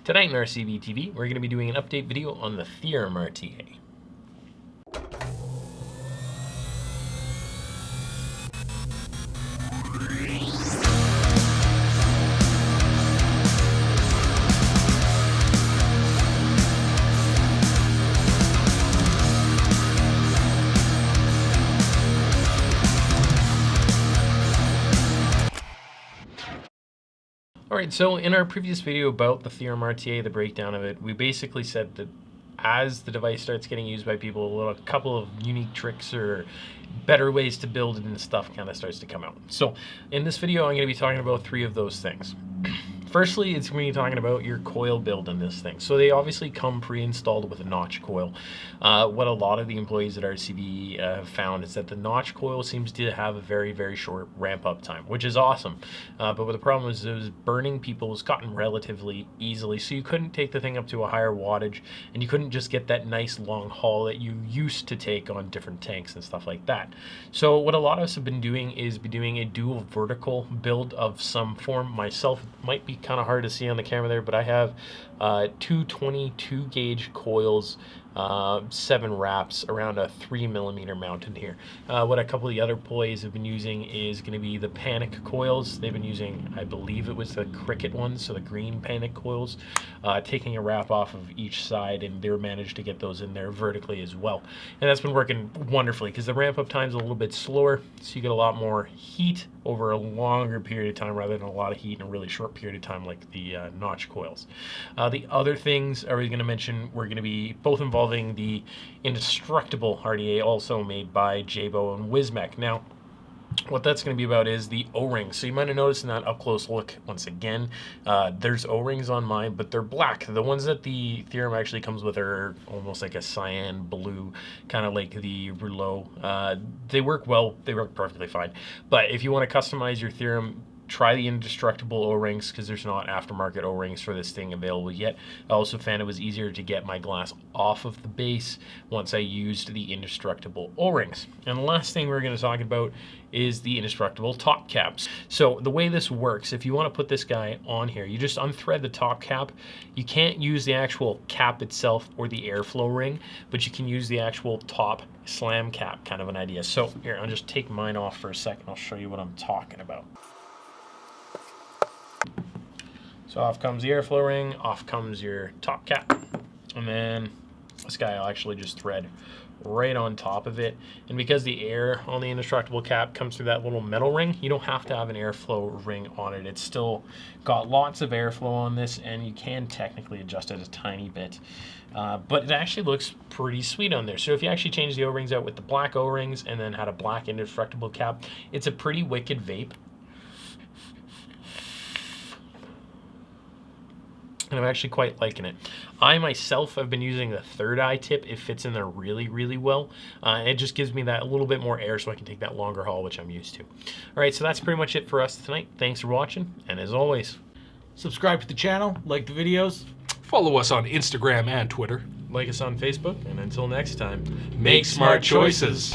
Tonight in RCVTV, we're going to be doing an update video on the Theorem RTA. Alright, so in our previous video about the Theorem RTA, the breakdown of it, we basically said that as the device starts getting used by people, a couple of unique tricks or better ways to build it and stuff kind of starts to come out. So in this video, I'm going to be talking about 3 of those things. Firstly, it's going to be talking about your coil build in this thing. So they obviously come pre-installed with a notch coil. What a lot of the employees at RCV have found is that the notch coil seems to have a very, very short ramp-up time, which is awesome. But what the problem is, it was burning people's cotton relatively easily, so you couldn't take the thing up to a higher wattage, and you couldn't just get that nice long haul that you used to take on different tanks and stuff like that. So what a lot of us have been doing is doing a dual vertical build of some form. Myself, it might be kind of hard to see on the camera there, but I have 2 22 gauge coils, 7 wraps around a 3mm mounted here. What a couple of the other employees have been using is going to be the panic coils. They've been using, I believe it was the cricket ones, so the green panic coils, taking a wrap off of each side, and they managed to get those in there vertically as well. And that's been working wonderfully because the ramp up time is a little bit slower, so you get a lot more heat over a longer period of time rather than a lot of heat in a really short period of time like the notch coils. The other things I was going to mention were going to be both involving the indestructible RTA, also made by Jabo and Wismec. Now, what that's going to be about is the O-rings. So you might have noticed in that up-close look, once again, there's O-rings on mine, but they're black. The ones that the Theorem actually comes with are almost like a cyan blue, kind of like the rouleau. They work well. They work perfectly fine. But if you want to customize your Theorem, try the indestructible O-rings, because there's not aftermarket O-rings for this thing available yet. I also found it was easier to get my glass off of the base once I used the indestructible O-rings. And the last thing we're going to talk about is the indestructible top caps. So the way this works, if you want to put this guy on here, you just unthread the top cap. You can't use the actual cap itself or the airflow ring, but you can use the actual top slam cap, kind of an idea. So here, I'll just take mine off for a second. I'll show you what I'm talking about. So off comes the airflow ring, off comes your top cap, and then this guy I'll actually just thread right on top of it. And because the air on the indestructible cap comes through that little metal ring, you don't have to have an airflow ring on it. It's still got lots of airflow on this, and you can technically adjust it a tiny bit. But it actually looks pretty sweet on there. So if you actually change the O-rings out with the black O-rings and then had a black indestructible cap, it's a pretty wicked vape. And I'm actually quite liking it. I myself have been using the third eye tip. It fits in there really, really well. It just gives me that little bit more air so I can take that longer haul, which I'm used to. All right, so that's pretty much it for us tonight. Thanks for watching, and as always, subscribe to the channel, like the videos. Follow us on Instagram and Twitter. like us on Facebook, and until next time, Make smart choices.